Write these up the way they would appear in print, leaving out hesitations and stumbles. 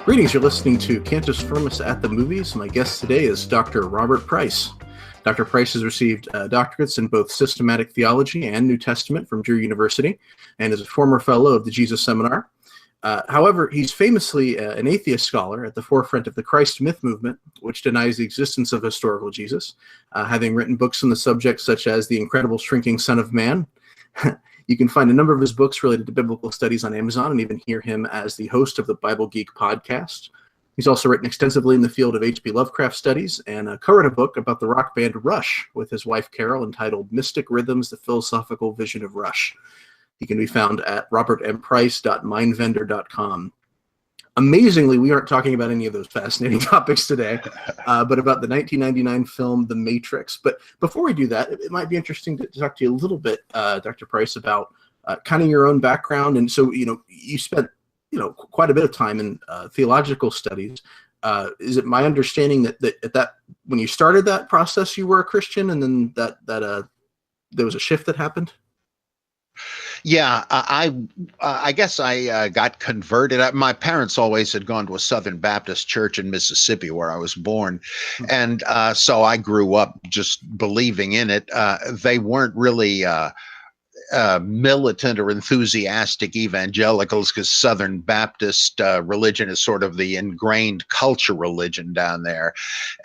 Greetings, you're listening to Cantus Firmus at the Movies. My guest today is Dr. Robert Price. Dr. Price has received doctorates in both systematic theology and New Testament from Drew University and is a former fellow of the Jesus Seminar. However, he's famously an atheist scholar at the forefront of the Christ myth movement, which denies the existence of historical Jesus, having written books on the subject such as The Incredible Shrinking Son of Man. You can find a number of his books related to biblical studies on Amazon and even hear him as the host of the Bible Geek podcast. He's also written extensively in the field of H.P. Lovecraft studies and co-wrote a book about the rock band Rush with his wife Carol entitled Mystic Rhythms, the Philosophical Vision of Rush. He can be found at robertmprice.mindvendor.com. Amazingly, we aren't talking about any of those fascinating topics today, but about the 1999 film The Matrix. But before we do that, it might be interesting to talk to you a little bit, Dr. Price, about kind of your own background. And so, you spent, quite a bit of time in theological studies. Is it my understanding that when you started that process, you were a Christian, and then that there was a shift that happened? Yeah, I guess I got converted. My parents always had gone to a Southern Baptist church in Mississippi where I was born. And so I grew up just believing in it. They weren't really militant or enthusiastic evangelicals, because Southern Baptist religion is sort of the ingrained culture religion down there.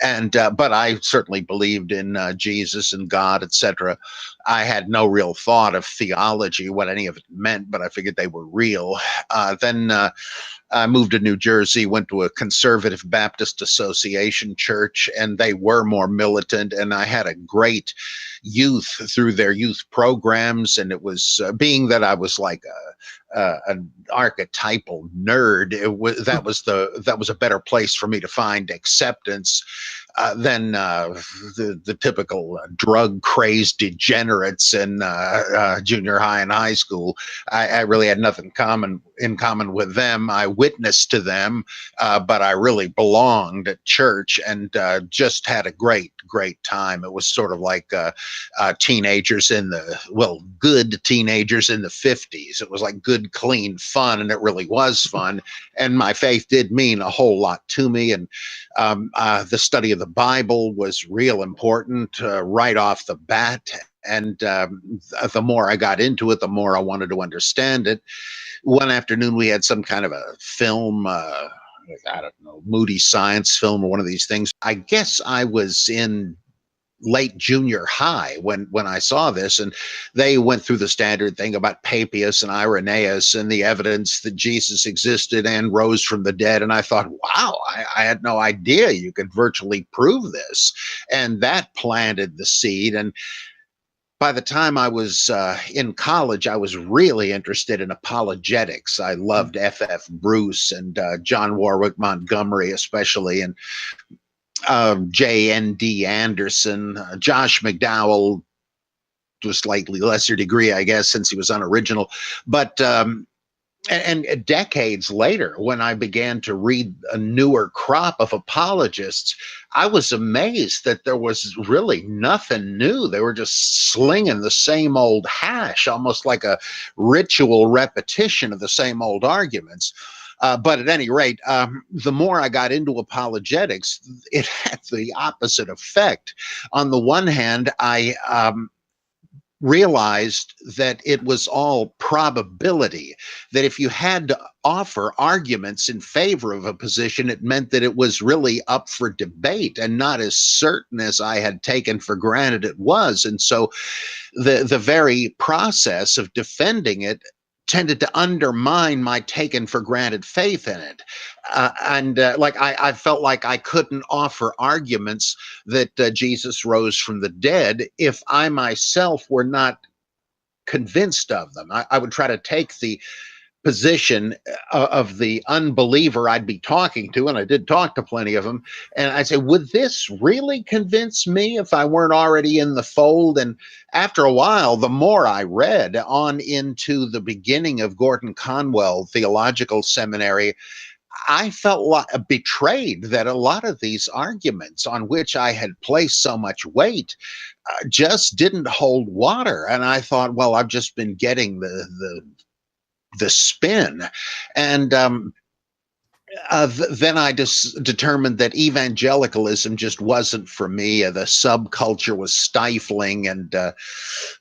And but I certainly believed in Jesus and God, etc. I had no real thought of theology, what any of it meant, but I figured they were real. Then I moved to New Jersey, went to a conservative Baptist Association church, and they were more militant. And I had a great youth through their youth programs. And it was, being that I was like an archetypal nerd, that was a better place for me to find acceptance than the typical drug-crazed degenerates in junior high and high school. I really had nothing in common with them. I witnessed to them, but I really belonged at church and just had a great time. It was sort of like teenagers good teenagers in the 50s. It was like good, clean fun, and it really was fun. And my faith did mean a whole lot to me. And the study of the Bible was real important right off the bat. And the more I got into it, the more I wanted to understand it. One afternoon, we had some kind of a film, I don't know, moody science film or one of these things. I guess I was in late junior high when I saw this, and they went through the standard thing about Papias and Irenaeus and the evidence that Jesus existed and rose from the dead. And I thought, wow, I had no idea you could virtually prove this. And that planted the seed. And by the time I was in college, I was really interested in apologetics. I loved F.F. Bruce and John Warwick Montgomery especially, and J.N.D. Anderson, Josh McDowell to a slightly lesser degree, I guess, since he was unoriginal. But and decades later, when I began to read a newer crop of apologists, I was amazed that there was really nothing new. They were just slinging the same old hash, almost like a ritual repetition of the same old arguments. But at any rate, the more I got into apologetics, it had the opposite effect. On the one hand, I realized that it was all probability, that if you had to offer arguments in favor of a position, it meant that it was really up for debate and not as certain as I had taken for granted it was. And so the very process of defending it tended to undermine my taken for granted faith in it. I felt like I couldn't offer arguments that Jesus rose from the dead if I myself were not convinced of them. I would try to take the position of the unbeliever I'd be talking to, and I did talk to plenty of them, and I'd say, would this really convince me if I weren't already in the fold? And after a while, the more I read on into the beginning of Gordon Conwell Theological Seminary, I felt betrayed that a lot of these arguments on which I had placed so much weight just didn't hold water. And I thought, well, I've just been getting the spin. And then I just determined that evangelicalism just wasn't for me. The subculture was stifling, and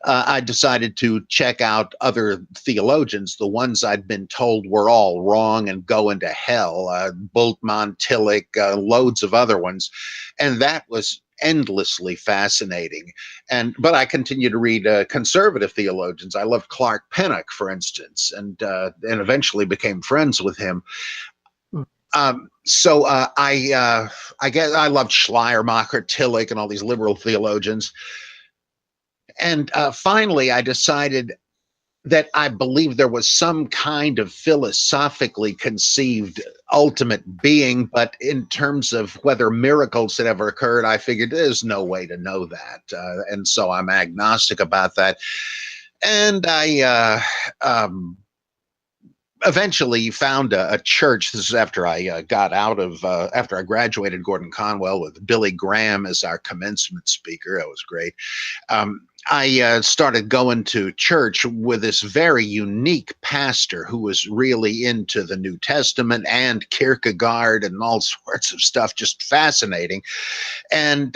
I decided to check out other theologians, the ones I'd been told were all wrong and go into hell, Bultmann, Tillich, loads of other ones, and that was endlessly fascinating. But I continue to read conservative theologians. I loved Clark Pinnock, for instance, and eventually became friends with him. So I guess I loved Schleiermacher, Tillich, and all these liberal theologians. And finally, I decided that I believed there was some kind of philosophically conceived ultimate being, but in terms of whether miracles had ever occurred, I figured there's no way to know that. And so I'm agnostic about that. And I eventually found a church. This is after I got out of, after I graduated Gordon Conwell with Billy Graham as our commencement speaker. That was great. I started going to church with this very unique pastor who was really into the New Testament and Kierkegaard and all sorts of stuff, just fascinating. And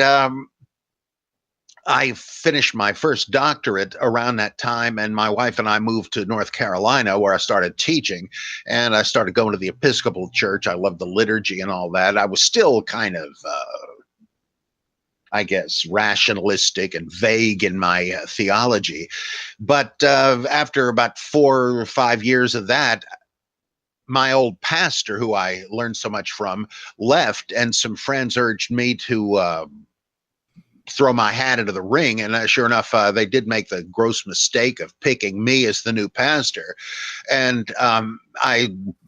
I finished my first doctorate around that time, and my wife and I moved to North Carolina, where I started teaching, and I started going to the Episcopal Church. I loved the liturgy and all that. I was still kind of, I guess, rationalistic and vague in my theology. But after about 4 or 5 years of that, my old pastor, who I learned so much from, left, and some friends urged me to throw my hat into the ring. And sure enough, they did make the gross mistake of picking me as the new pastor. And I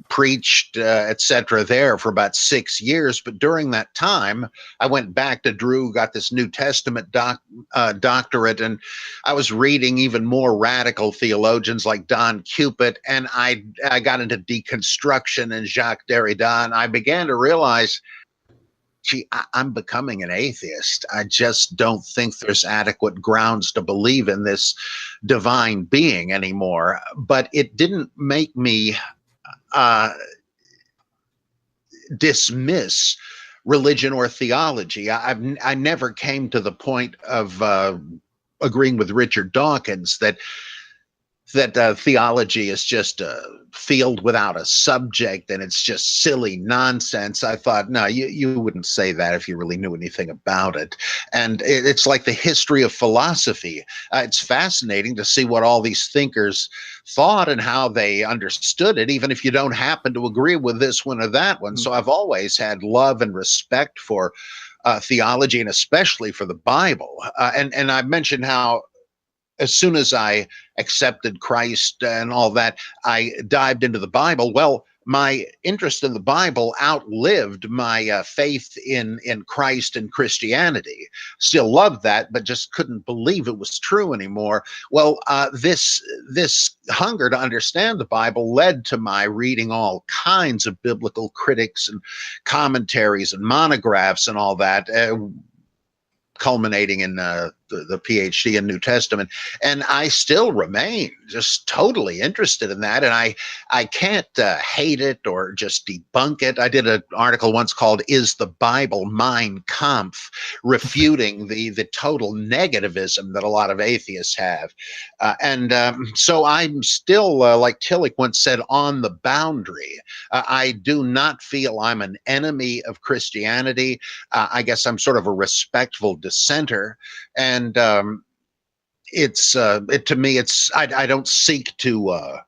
preached, etc. there for about 6 years. But during that time, I went back to Drew, got this New Testament doctorate, and I was reading even more radical theologians like Don Cupid, and I got into deconstruction and Jacques Derrida, and I began to realize, gee, I'm becoming an atheist. I just don't think there's adequate grounds to believe in this divine being anymore. But it didn't make me dismiss religion or theology. I never came to the point of agreeing with Richard Dawkins that theology is just a field without a subject and it's just silly nonsense. I thought, no, you wouldn't say that if you really knew anything about it. And it's like the history of philosophy. It's fascinating to see what all these thinkers thought and how they understood it, even if you don't happen to agree with this one or that one. So I've always had love and respect for theology, and especially for the Bible. And I mentioned how as soon as I accepted Christ and all that, I dived into the Bible. Well, my interest in the Bible outlived my faith in Christ and Christianity. Still loved that, but just couldn't believe it was true anymore. Well, this hunger to understand the Bible led to my reading all kinds of biblical critics and commentaries and monographs and all that, culminating in the PhD in New Testament. And I still remain just totally interested in that. And I can't hate it or just debunk it. I did an article once called "Is the Bible Mein Kampf?" refuting the total negativism that a lot of atheists have. So I'm still, like Tillich once said, on the boundary. I do not feel I'm an enemy of Christianity. I guess I'm sort of a respectful dissenter. And to me, I don't seek to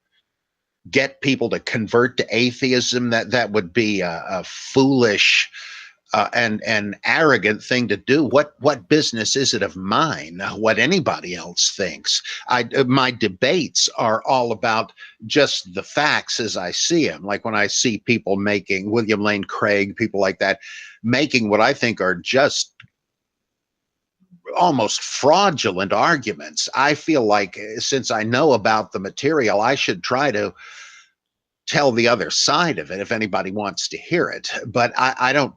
get people to convert to atheism. That would be a foolish and arrogant thing to do. What business is it of mine what anybody else thinks? My debates are all about just the facts as I see them. Like when I see people making, William Lane Craig, people like that, making what I think are just almost fraudulent arguments. I feel like since I know about the material, I should try to tell the other side of it if anybody wants to hear it. But I don't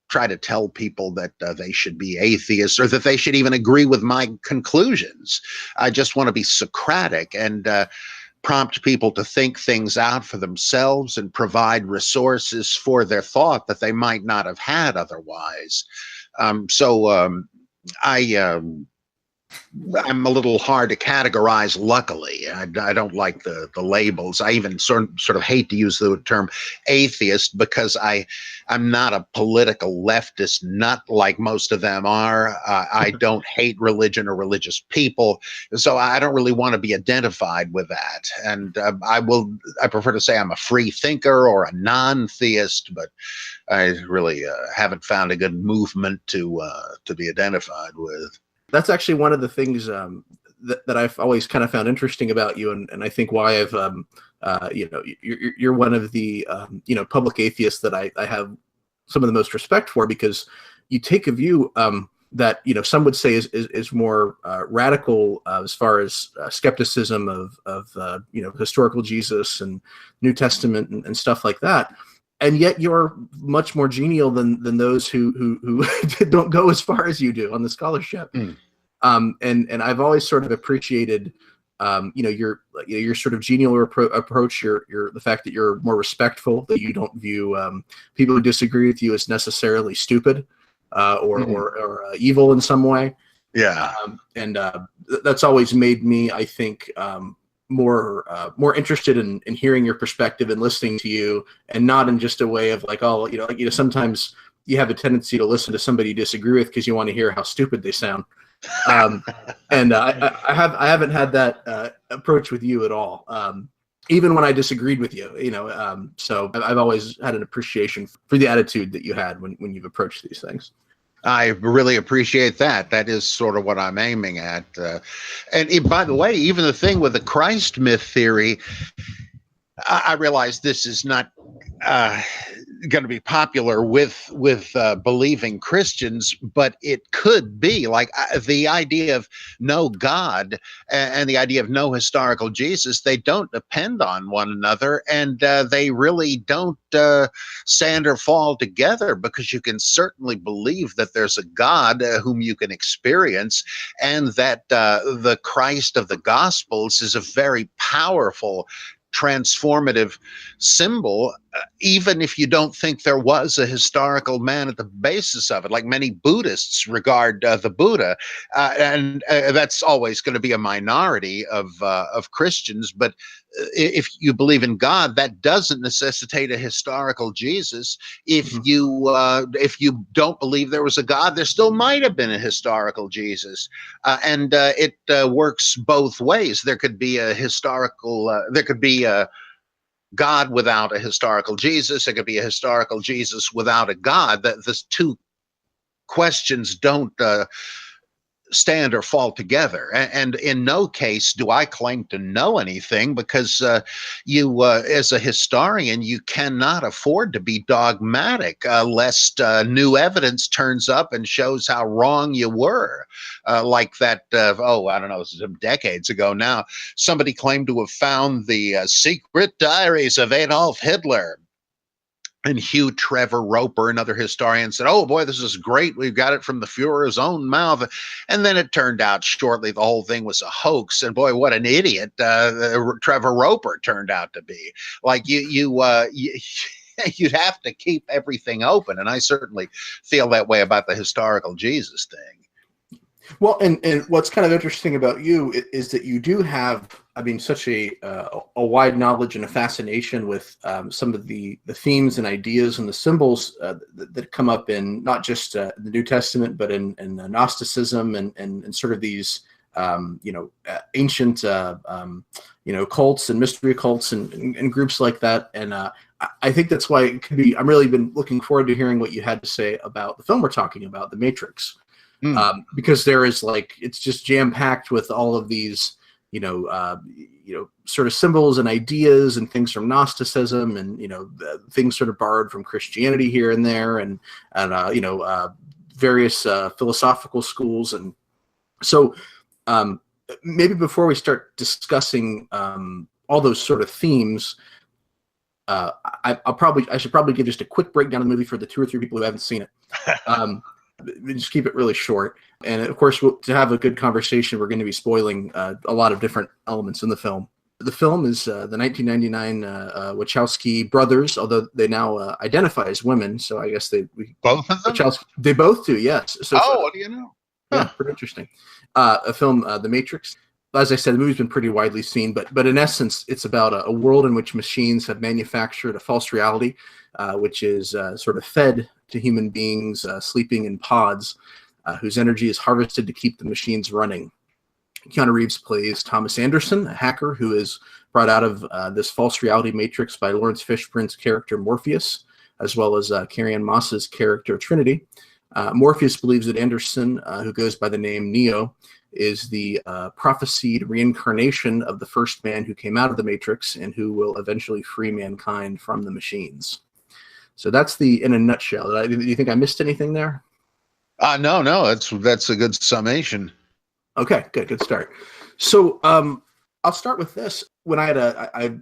try to tell people that they should be atheists or that they should even agree with my conclusions. I just want to be Socratic and prompt people to think things out for themselves and provide resources for their thought that they might not have had otherwise. I'm a little hard to categorize, luckily. I don't like the labels. I even sort of hate to use the term atheist because I'm not a political leftist nut like most of them are. I don't hate religion or religious people, so I don't really want to be identified with that. And I prefer to say I'm a free thinker or a non-theist, but I really haven't found a good movement to be identified with. That's actually one of the things that I've always kind of found interesting about you, and I think why I've you're one of the public atheists that I have some of the most respect for, because you take a view that some would say is more radical as far as skepticism of historical Jesus and New Testament and stuff like that. And yet you're much more genial than those who don't go as far as you do on the scholarship. And I've always sort of appreciated, your sort of genial approach, the fact that you're more respectful, that you don't view people who disagree with you as necessarily stupid or evil in some way. Yeah. That's always made me, I think, more interested in hearing your perspective and listening to you, and not in just a way of like, sometimes you have a tendency to listen to somebody you disagree with because you want to hear how stupid they sound. And I haven't had that approach with you at all. Even when I disagreed with you, so I've always had an appreciation for the attitude that you had when you've approached these things. I really appreciate that. That is sort of what I'm aiming at. And by the way, even the thing with the Christ myth theory, I realize this is not going to be popular with believing Christians, but it could be like the idea of no God and the idea of no historical Jesus. They don't depend on one another, and they really don't stand or fall together, because you can certainly believe that there's a God whom you can experience, and that the Christ of the Gospels is a very powerful, transformative symbol, even if you don't think there was a historical man at the basis of it, like many Buddhists regard the Buddha, and that's always going to be a minority of Christians. But if you believe in God, that doesn't necessitate a historical Jesus. If you don't believe there was a God, there still might have been a historical Jesus, and it works both ways. There could be a historical, there could be a God without a historical Jesus. There could be a historical Jesus without a God. That the two questions don't stand or fall together. And in no case do I claim to know anything, because you, as a historian, you cannot afford to be dogmatic lest new evidence turns up and shows how wrong you were. Like that, I don't know, some decades ago now, somebody claimed to have found the secret diaries of Adolf Hitler. And Hugh Trevor Roper, another historian, said, "Oh boy, this is great. We've got it from the Fuhrer's own mouth." And then it turned out shortly the whole thing was a hoax. And boy, what an idiot Trevor Roper turned out to be. Like you'd have to keep everything open. And I certainly feel that way about the historical Jesus thing. Well, and what's kind of interesting about you is that you do have, such a wide knowledge and a fascination with some of the themes and ideas and the symbols that come up in not just the New Testament, but in Gnosticism and sort of these ancient cults and mystery cults and groups like that. And I think that's why it could be. I'm really been looking forward to hearing what you had to say about the film we're talking about, The Matrix. Because there is it's just jam packed with all of these, sort of symbols and ideas and things from Gnosticism and, things sort of borrowed from Christianity here and there and various philosophical schools. And so maybe before we start discussing all those sort of themes, I should probably give just a quick breakdown of the movie for the 2 or 3 people who haven't seen it. Just keep it really short. And of course, to have a good conversation, we're going to be spoiling a lot of different elements in the film. The film is the 1999 Wachowski brothers, although they now identify as women. So I guess both of them. Wachowski, they both do, yes. So what do you know? Yeah, pretty interesting. A film, The Matrix. As I said, the movie's been pretty widely seen, but in essence, it's about a world in which machines have manufactured a false reality, which is sort of fed to human beings sleeping in pods, whose energy is harvested to keep the machines running. Keanu Reeves plays Thomas Anderson, a hacker who is brought out of this false reality matrix by Lawrence Fishburne's character Morpheus, as well as Carrie-Anne Moss's character Trinity. Morpheus believes that Anderson, who goes by the name Neo, is the prophesied reincarnation of the first man who came out of the Matrix and who will eventually free mankind from the machines. So that's in a nutshell. Do you think I missed anything there? No, that's a good summation. Okay, good start. So I'll start with this. When I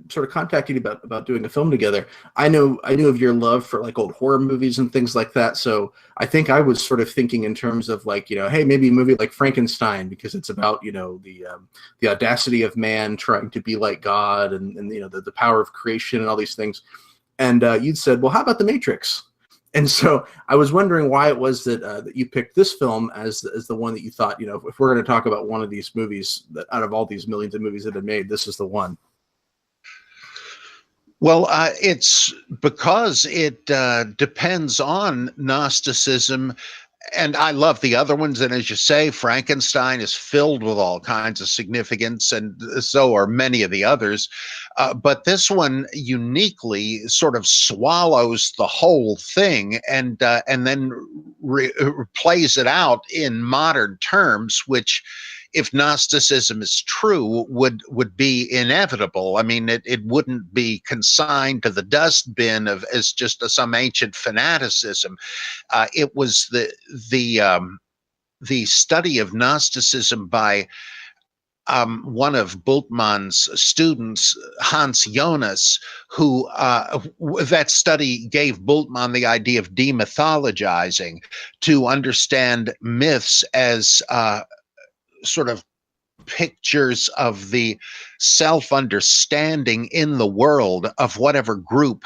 sort of contacted you about doing a film together, I knew of your love for like old horror movies and things like that. So I think I was sort of thinking in terms of like, hey, maybe a movie like Frankenstein, because it's about, the audacity of man trying to be like God and the power of creation and all these things. And you'd said, well, how about The Matrix? And so I was wondering why it was that you picked this film as the one that you thought, if we're going to talk about one of these movies, that out of all these millions of movies that have been made, this is the one. Well, it's because it depends on Gnosticism. And I love the other ones. And as you say, Frankenstein is filled with all kinds of significance, and so are many of the others. But this one uniquely sort of swallows the whole thing and then plays it out in modern terms, which, if Gnosticism is true, would be inevitable. I mean, it wouldn't be consigned to the dustbin as just some ancient fanaticism. It was the study of Gnosticism by one of Bultmann's students, Hans Jonas, who that study gave Bultmann the idea of demythologizing, to understand myths as sort of pictures of the self-understanding in the world of whatever group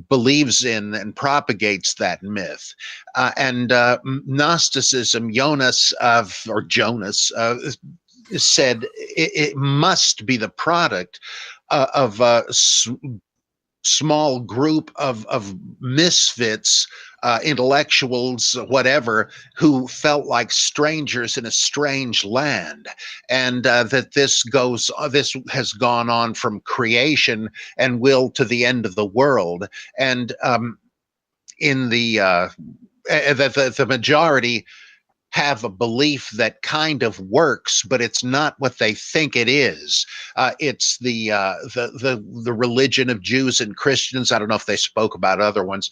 believes in and propagates that myth. And Gnosticism, Jonas said it must be the product of a small group of misfits, intellectuals, whatever, who felt like strangers in a strange land, and that this has gone on from creation and will to the end of the world. And in the majority have a belief that kind of works, but it's not what they think it is. It's the religion of Jews and Christians. I don't know if they spoke about other ones.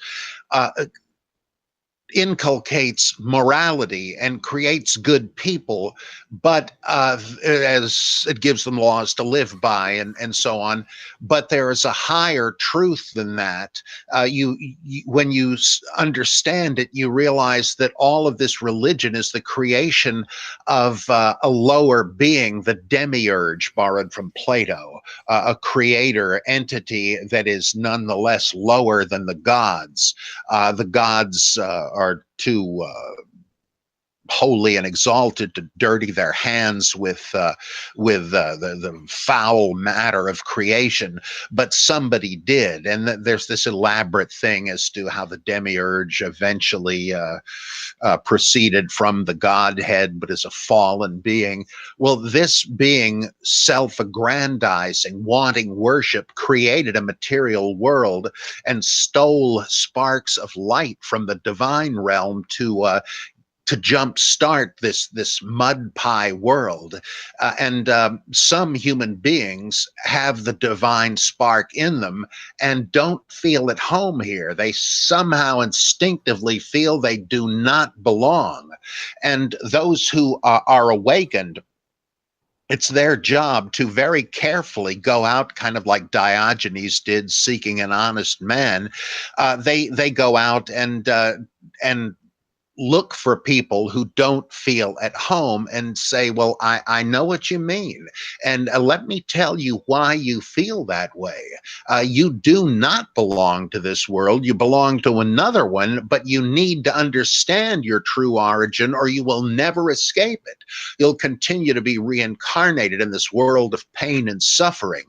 Inculcates morality and creates good people, but as it gives them laws to live by and so on. But there is a higher truth than that. When you understand it, you realize that all of this religion is the creation of a lower being, the demiurge, borrowed from Plato, a creator entity that is nonetheless lower than the gods. The gods are too holy and exalted to dirty their hands with the foul matter of creation, but somebody did, and there's this elaborate thing as to how the demiurge eventually proceeded from the Godhead, but as a fallen being. Well, this being self-aggrandizing, wanting worship, created a material world and stole sparks of light from the divine realm to jumpstart this mud pie world. And some human beings have the divine spark in them and don't feel at home here. They somehow instinctively feel they do not belong. And those who are awakened, it's their job to very carefully go out, kind of like Diogenes did, seeking an honest man. They go out and look for people who don't feel at home and say, well, I know what you mean. And let me tell you why you feel that way. You do not belong to this world. You belong to another one, but you need to understand your true origin or you will never escape it. You'll continue to be reincarnated in this world of pain and suffering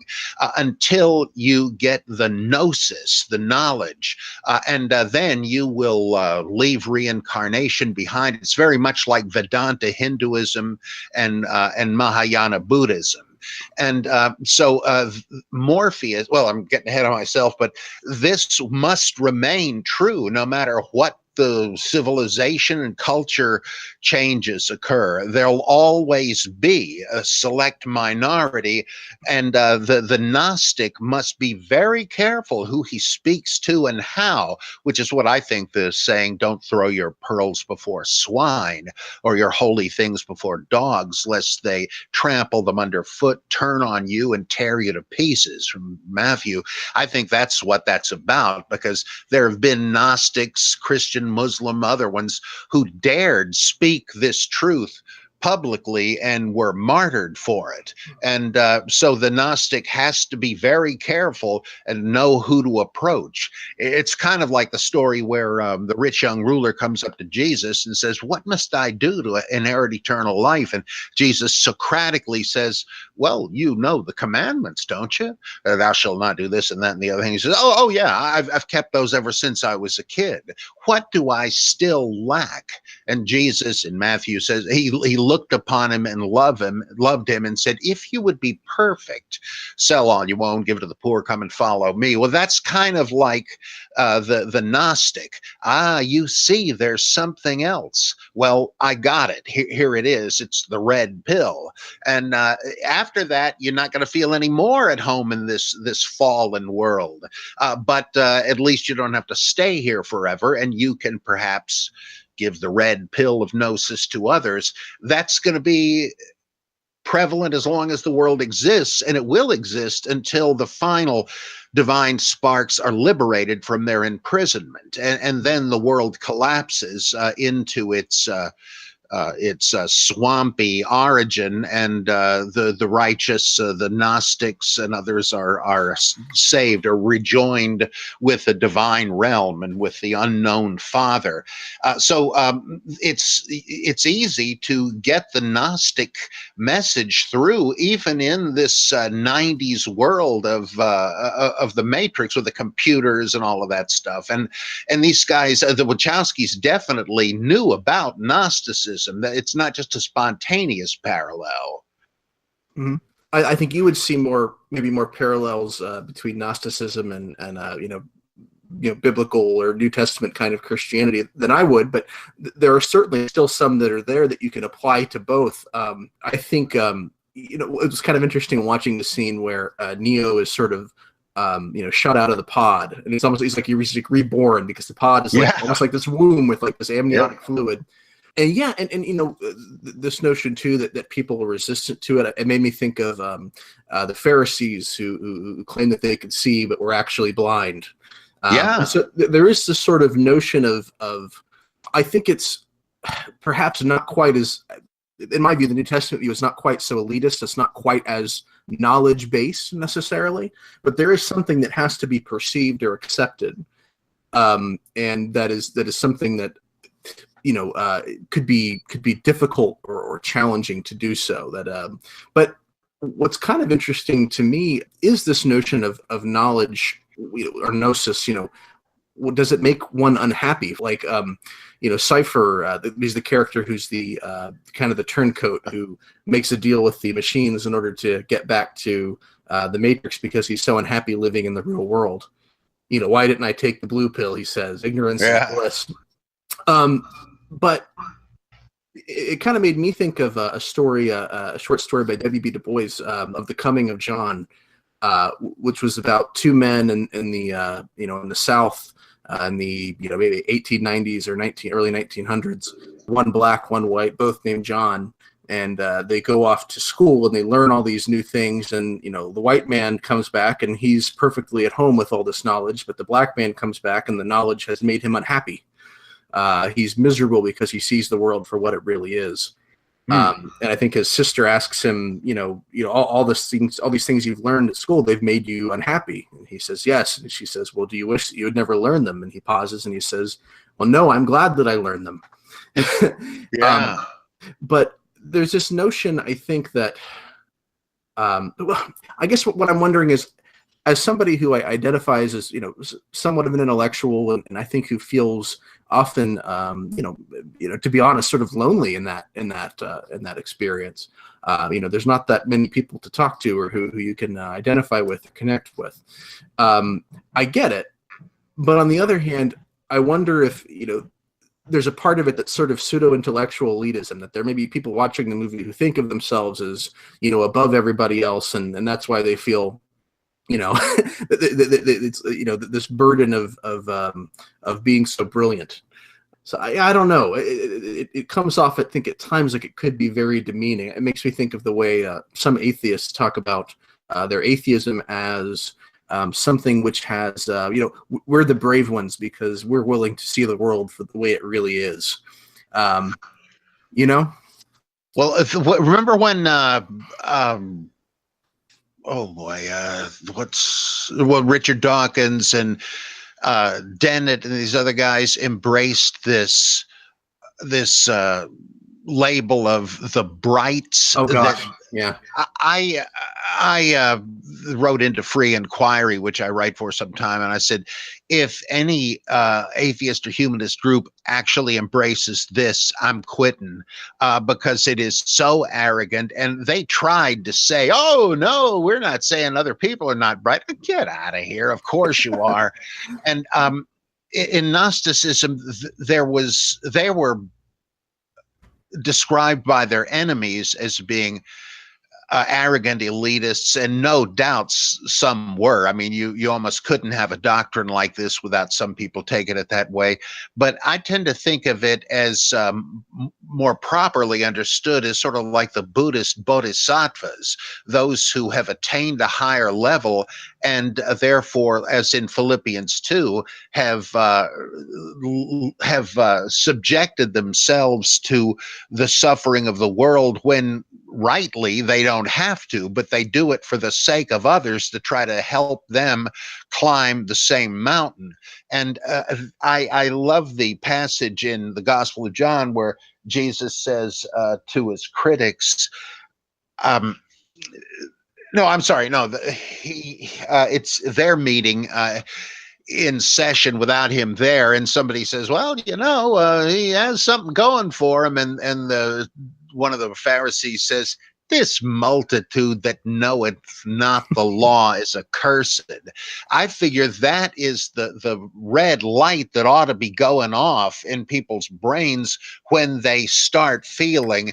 until you get the gnosis, the knowledge, and then you will leave reincarnation behind. It's very much like Vedanta Hinduism and Mahayana Buddhism. And so Morpheus, well, I'm getting ahead of myself, but this must remain true no matter what the civilization and culture changes occur. There'll always be a select minority, and the Gnostic must be very careful who he speaks to and how, which is what I think the saying, don't throw your pearls before swine or your holy things before dogs, lest they trample them underfoot, turn on you, and tear you to pieces, from Matthew. I think that's what that's about, because there have been Gnostics, Christian, Muslim, other ones who dared speak this truth publicly and were martyred for it. And so the Gnostic has to be very careful and know who to approach. It's kind of like the story where the rich young ruler comes up to Jesus and says, what must I do to inherit eternal life? And Jesus Socratically says, well, you know the commandments, don't you? Thou shalt not do this and that and the other thing. He says, oh yeah, I've kept those ever since I was a kid. What do I still lack? And Jesus in Matthew says he looked upon him and loved him and said, if you would be perfect, sell all you own, give it to the poor, come and follow me. Well, that's kind of like the Gnostic. You see, there's something else. Well, I got it. Here it is. It's the red pill. And after that, you're not going to feel any more at home in this fallen world. But at least you don't have to stay here forever, and you can perhaps give the red pill of gnosis to others. That's going to be prevalent as long as the world exists, and it will exist until the final divine sparks are liberated from their imprisonment, and then the world collapses into its swampy origin, and the righteous, the Gnostics and others are saved or rejoined with the divine realm and with the unknown Father. So it's easy to get the Gnostic message through, even in this 90s world of the Matrix with the computers and all of that stuff. And these guys, the Wachowskis, definitely knew about Gnosticism. It's not just a spontaneous parallel. Mm-hmm. I think you would see maybe more parallels between Gnosticism and biblical or New Testament kind of Christianity than I would, but there are certainly still some that are there that you can apply to both. I think it was kind of interesting watching the scene where Neo is sort of shot out of the pod, and he's like reborn, because the pod is like almost like this womb with like this amniotic fluid. And this notion too that people are resistant to it. It made me think of the Pharisees who claimed that they could see but were actually blind. So there is this sort of notion of I think it's perhaps not quite as, in my view, the New Testament view is not quite so elitist. It's not quite as knowledge based necessarily, but there is something that has to be perceived or accepted, and that is something that could be difficult or challenging to do so. But what's kind of interesting to me is this notion of knowledge, or gnosis. Does it make one unhappy? Like, Cypher, he's the character who's the kind of the turncoat who makes a deal with the machines in order to get back to the Matrix, because he's so unhappy living in the real world. Why didn't I take the blue pill? He says, ignorance is bliss. But it kind of made me think of a story, a short story by W.B. Du Bois, of The Coming of John, which was about two men in the South in the maybe 1890s or early 1900s. One black, one white, both named John, and they go off to school and they learn all these new things. And the white man comes back and he's perfectly at home with all this knowledge, but the black man comes back and the knowledge has made him unhappy. He's miserable because he sees the world for what it really is. And I think his sister asks him, all these things you've learned at school, they've made you unhappy. And he says, yes. And she says, well, do you wish that you had never learned them? And he pauses and he says, well, no, I'm glad that I learned them. Yeah. But there's this notion, I think that, I guess what I'm wondering is, as somebody who identifies as, somewhat of an intellectual, and I think who feels often, to be honest, sort of lonely in that experience. There's not that many people to talk to or who you can identify with or connect with. I get it, but on the other hand, I wonder if there's a part of it that's sort of pseudo-intellectual elitism, that there may be people watching the movie who think of themselves as above everybody else, and that's why they feel it's this burden of being so brilliant. So I don't know. It comes off, I think, at times like it could be very demeaning. It makes me think of the way some atheists talk about their atheism as something which has, we're the brave ones because we're willing to see the world for the way it really is. Well, remember when Richard Dawkins and Dennett and these other guys embraced this label of the brights. Oh gosh, yeah. I wrote into Free Inquiry, which I write for some time, and I said, if any atheist or humanist group actually embraces this, I'm quitting, because it is so arrogant. And they tried to say, oh no, we're not saying other people are not bright. Get out of here. Of course you are. And in Gnosticism, they were described by their enemies as being arrogant elitists, and no doubts some were. I mean, you almost couldn't have a doctrine like this without some people taking it that way. But I tend to think of it as more properly understood as sort of like the Buddhist bodhisattvas, those who have attained a higher level and therefore, as in Philippians 2, have subjected themselves to the suffering of the world when rightly they don't have to, but they do it for the sake of others to try to help them climb the same mountain. And I love the passage in the Gospel of John where Jesus says to his critics, no, I'm sorry, no, it's their meeting in session without him there, and somebody says, well, he has something going for him, and one of the Pharisees says, this multitude that knoweth not the law is accursed. I figure that is the red light that ought to be going off in people's brains when they start feeling,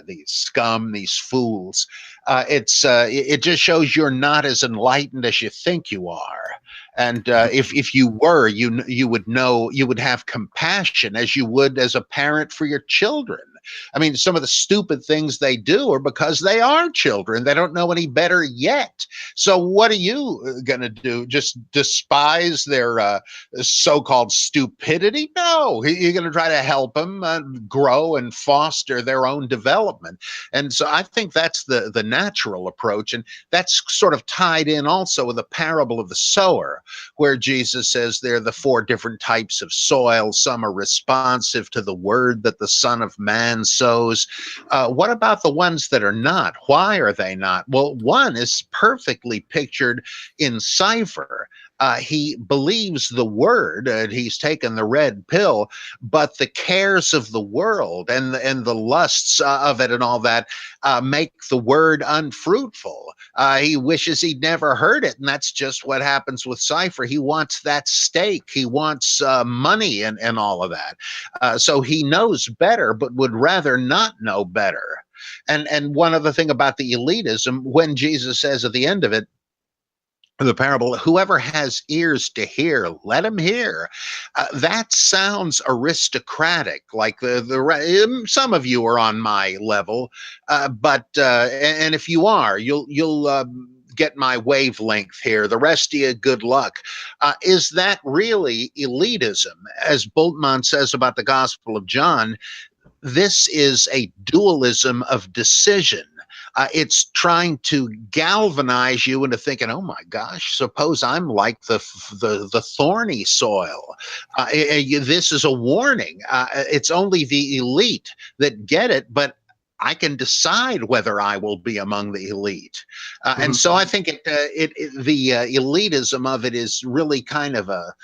these scum, these fools. It just shows you're not as enlightened as you think you are. And if you were, you would know, you would have compassion as you would as a parent for your children. I mean, some of the stupid things they do are because they are children. They don't know any better yet. So what are you going to do? Just despise their so-called stupidity? No, you're going to try to help them grow and foster their own development. And so I think that's the natural approach. And that's sort of tied in also with the parable of the sower, where Jesus says there are the 4 different types of soil. Some are responsive to the word that the Son of Man sows. What about the ones that are not? Why are they not? Well, one is perfectly pictured in Saviour. He believes the word, he's taken the red pill, but the cares of the world and the lusts of it and all that make the word unfruitful. He wishes he'd never heard it, and that's just what happens with Saviour. He wants that steak, he wants money and all of that. So he knows better, but would rather not know better. And one other thing about the elitism, when Jesus says at the end of it, the parable, whoever has ears to hear, let him hear. That sounds aristocratic, like some of you are on my level, but if you are, you'll get my wavelength here. The rest of you, good luck. Is that really elitism? As Bultmann says about the Gospel of John, this is a dualism of decision. It's trying to galvanize you into thinking, "Oh my gosh, suppose I'm like the thorny soil." This is a warning. It's only the elite that get it, but I can decide whether I will be among the elite. And so I think the elitism of it is really kind of a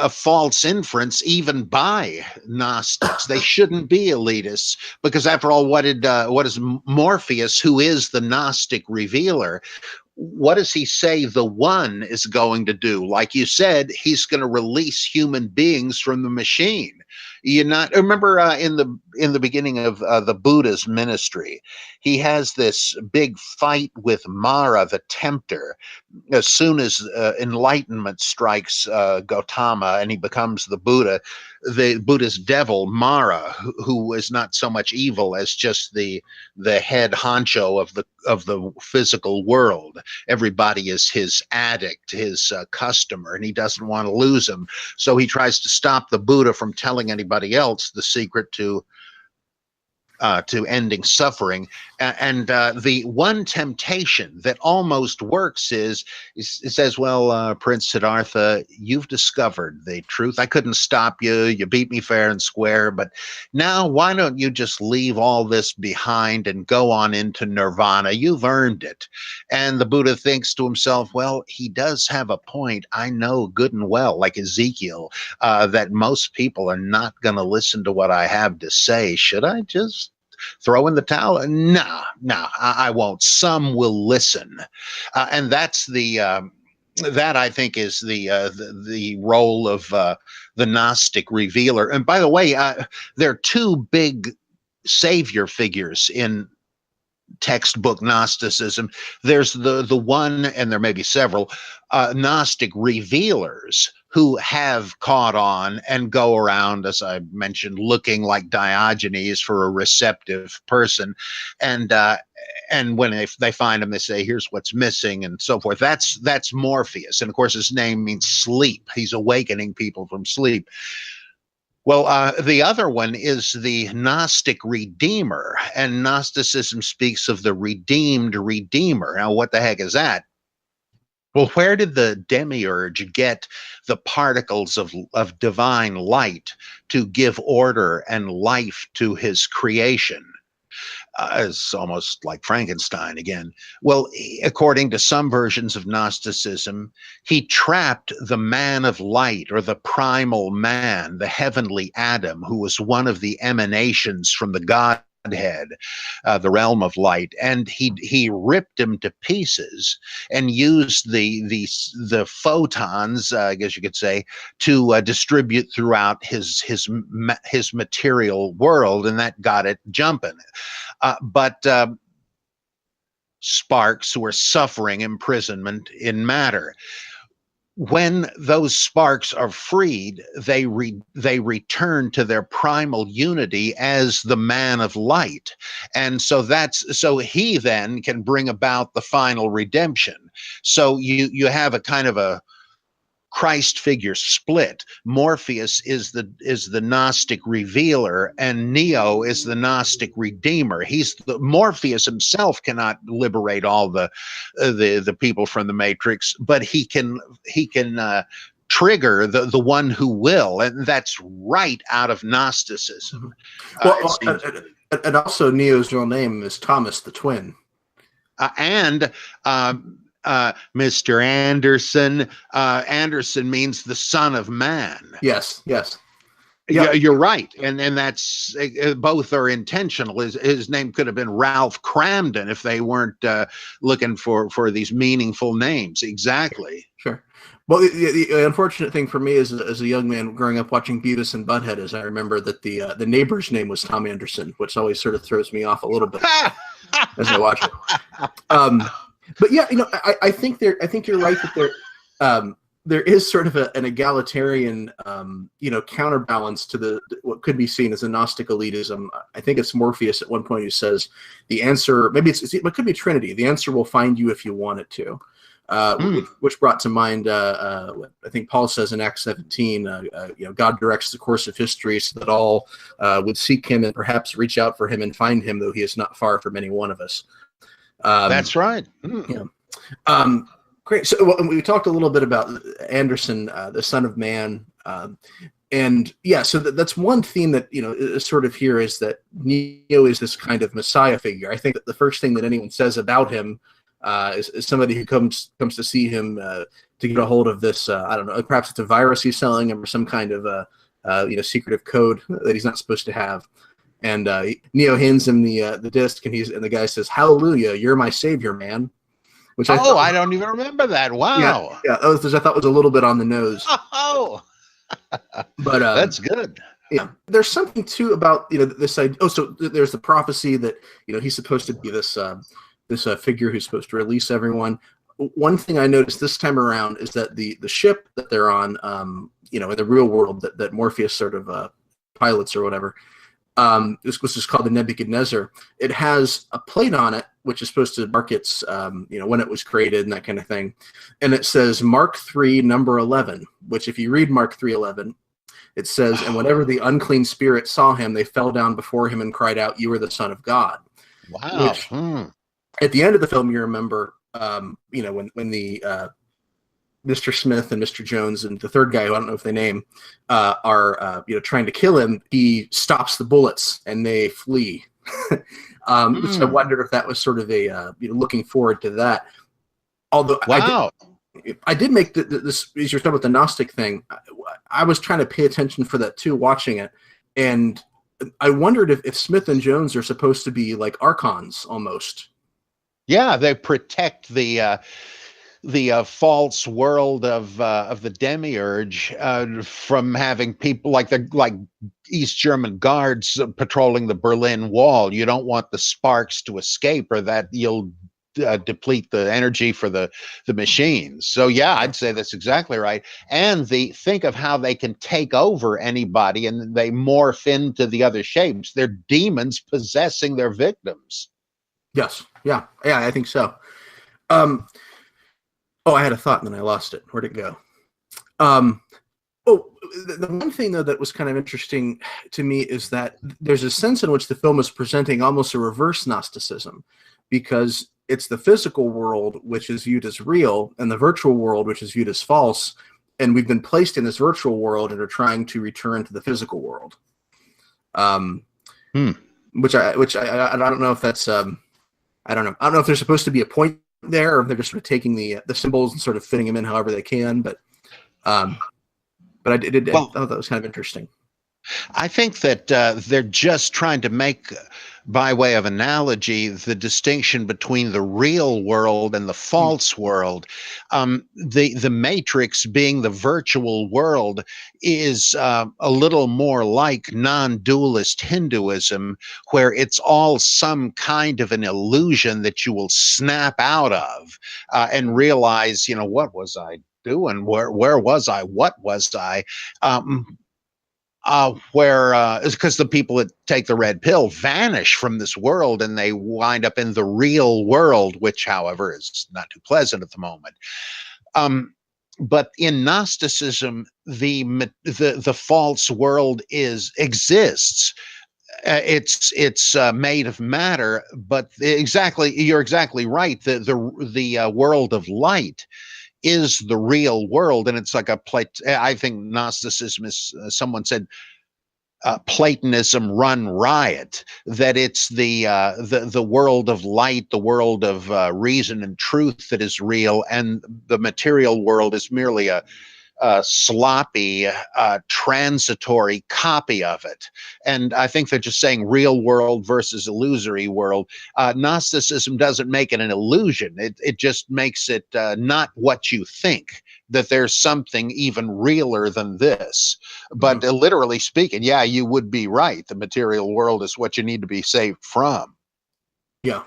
false inference, even by Gnostics. They shouldn't be elitists, because after all, what is Morpheus, who is the Gnostic revealer, what does he say the one is going to do? Like you said, he's going to release human beings from the machine. You not remember in the beginning of the Buddha's ministry, he has this big fight with Mara, the tempter. As soon as enlightenment strikes Gautama and he becomes the Buddha's devil, Mara, who is not so much evil as just the head honcho of the physical world. Everybody is his addict, his customer, and he doesn't want to lose him. So he tries to stop the Buddha from telling anybody else the secret to ending suffering. And the one temptation that almost works is it says, well, Prince Siddhartha, you've discovered the truth. I couldn't stop you. You beat me fair and square. But now why don't you just leave all this behind and go on into nirvana? You've earned it. And the Buddha thinks to himself, well, he does have a point. I know good and well, like Ezekiel, that most people are not going to listen to what I have to say. Should I just throw in the towel? No, I won't. Some will listen. And that's that I think is the role of the Gnostic revealer. And by the way, there are two big savior figures in textbook Gnosticism. There's the one, and there may be several, Gnostic revealers who have caught on and go around, as I mentioned, looking like Diogenes for a receptive person. And when they find him, they say, here's what's missing, and so forth. That's Morpheus. And of course, his name means sleep. He's awakening people from sleep. Well, the other one is the Gnostic Redeemer, and Gnosticism speaks of the redeemed Redeemer. Now, what the heck is that? Well, where did the demiurge get the particles of divine light to give order and life to his creation? It's almost like Frankenstein again. Well, according to some versions of Gnosticism, he trapped the man of light, or the primal man, the heavenly Adam, who was one of the emanations from the Godhead, the realm of light, and he ripped him to pieces and used the photons, I guess you could say, to distribute throughout his material world, and that got it jumping. But sparks were suffering imprisonment in matter. When those sparks are freed, they return to their primal unity as the man of light. And so he then can bring about the final redemption. So you have a kind of a Christ figure split. Morpheus is the Gnostic revealer, and Neo is the Gnostic redeemer. Morpheus himself cannot liberate all the people from the Matrix, but he can trigger the one who will, and that's right out of Gnosticism. And also Neo's real name is Thomas the Twin. Mr. Anderson. Anderson means the son of man. Yes. Yeah, you're right, and that's both are intentional. His name could have been Ralph Cramden if they weren't looking for these meaningful names. Exactly. Sure. Well, the unfortunate thing for me as a young man growing up watching Beavis and Butthead is I remember that the neighbor's name was Tom Anderson, which always sort of throws me off a little bit as I watch it. But yeah, I think you're right that there is sort of an egalitarian, counterbalance to what could be seen as a Gnostic elitism. I think it's Morpheus at one point who says the answer, maybe it could be Trinity. The answer will find you if you want it to. Which brought to mind, I think Paul says in Acts 17, God directs the course of history so that all would seek him and perhaps reach out for him and find him, though he is not far from any one of us. That's right. Yeah. Great. So we talked a little bit about Anderson, the Son of Man. And yeah, so that's one theme that, is sort of here, is that Neo is this kind of Messiah figure. I think that the first thing that anyone says about him is somebody who comes to see him to get a hold of this. I don't know, perhaps it's a virus he's selling him, or some kind of secretive code that he's not supposed to have. And Neo hands him the disc, and the guy says, "Hallelujah, you're my savior, man." Which I don't even remember that. Wow. Yeah, which I thought was a little bit on the nose. Oh, but that's good. Yeah, there's something too about this idea. Oh, so there's the prophecy that he's supposed to be this figure who's supposed to release everyone. One thing I noticed this time around is that the ship that they're on, in the real world that Morpheus sort of pilots or whatever, this was just called the Nebuchadnezzar. It has a plate on it which is supposed to mark its, when it was created and that kind of thing. And it says Mark 3, number 11, which if you read Mark 3:11, it says, "And whenever the unclean spirit saw him, they fell down before him and cried out, 'You are the Son of God.'" Wow. Which, at the end of the film, you remember, when the Mr. Smith and Mr. Jones and the third guy, who I don't know if they name, are trying to kill him, he stops the bullets and they flee. So I wondered if that was sort of a looking forward to that. Although I did make this, as you're talking about the Gnostic thing, I was trying to pay attention for that too, watching it, and I wondered if Smith and Jones are supposed to be like archons almost. Yeah, they protect the false world of the demiurge from having people like East German guards patrolling the Berlin Wall. You don't want the sparks to escape, or that you'll deplete the energy for the machines. So yeah, I'd say that's exactly right. And think of how they can take over anybody, and they morph into the other shapes. They're demons possessing their victims. Yes. Yeah, I think so. I had a thought and then I lost it. Where'd it go? The one thing, though, that was kind of interesting to me is that there's a sense in which the film is presenting almost a reverse Gnosticism, because it's the physical world which is viewed as real and the virtual world which is viewed as false, and we've been placed in this virtual world and are trying to return to the physical world. Which I don't know if that's I don't know if there's supposed to be a point there, or if they're just sort of taking the symbols and sort of fitting them in however they can. But I thought that was kind of interesting. I think that they're just trying to make, by way of analogy, the distinction between the real world and the false world. The Matrix, being the virtual world, is a little more like non-dualist Hinduism, where it's all some kind of an illusion that you will snap out of and realize, what was I doing? Where was I? What was I? Because the people that take the red pill vanish from this world and they wind up in the real world, which, however, is not too pleasant at the moment. But in Gnosticism, the false world exists. It's made of matter, but you're exactly right. The world of light is the real world, and it's like a plate. I think Gnosticism is, someone said, Platonism run riot. That it's the world of light, the world of reason and truth that is real, and the material world is merely a sloppy, transitory copy of it. And I think they're just saying real world versus illusory world. Gnosticism doesn't make it an illusion. It just makes it not what you think, that there's something even realer than this. But literally speaking, yeah, you would be right. The material world is what you need to be saved from. Yeah.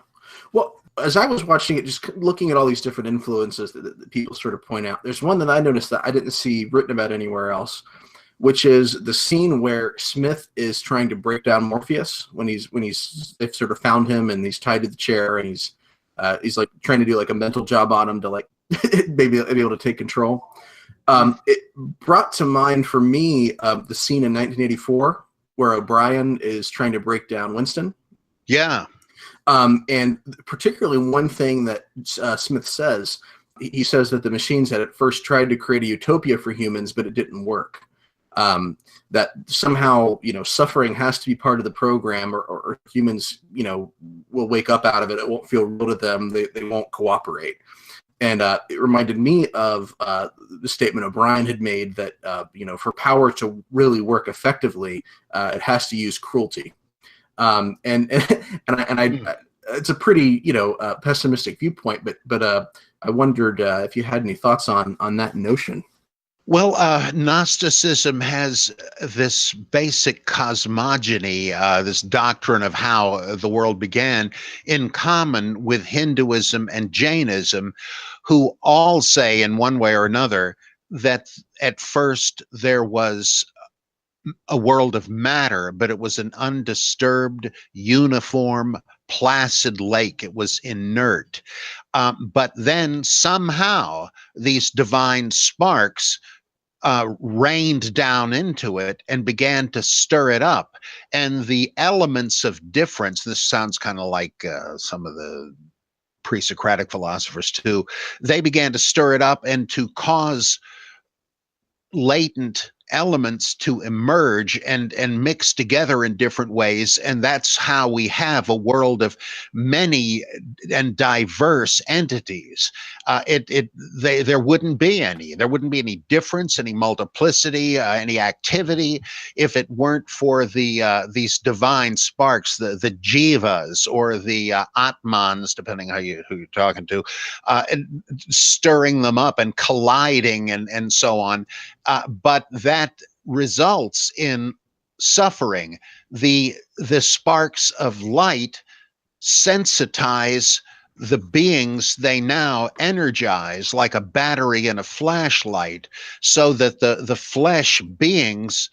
Well, as I was watching it, just looking at all these different influences that people sort of point out, there's one that I noticed that I didn't see written about anywhere else, which is the scene where Smith is trying to break down Morpheus when they've sort of found him and he's tied to the chair, and he's like trying to do like a mental job on him to like maybe be able to take control. It brought to mind for me the scene in 1984 where O'Brien is trying to break down Winston. Yeah. And particularly one thing that Smith says, he says that the machines had at first tried to create a utopia for humans, but it didn't work. That somehow, suffering has to be part of the program, or humans, will wake up out of it. It won't feel real to them. They won't cooperate. And it reminded me of the statement O'Brien had made that, for power to really work effectively, it has to use cruelty. And it's a pretty, pessimistic viewpoint, but I wondered if you had any thoughts on that notion. Well, Gnosticism has this basic cosmogony, this doctrine of how the world began, in common with Hinduism and Jainism, who all say in one way or another that at first there was a world of matter, but it was an undisturbed, uniform, placid lake. It was inert. But then somehow these divine sparks rained down into it and began to stir it up. And the elements of difference, this sounds kind of like some of the pre-Socratic philosophers too, they began to stir it up and to cause latent elements to emerge and mix together in different ways, and that's how we have a world of many and diverse entities. There wouldn't be any difference, any multiplicity, any activity, if it weren't for these divine sparks, the jivas or the atmans, depending who you're talking to, and stirring them up and colliding and so on. But that results in suffering. The sparks of light sensitize the beings they now energize like a battery and a flashlight, so that the flesh beings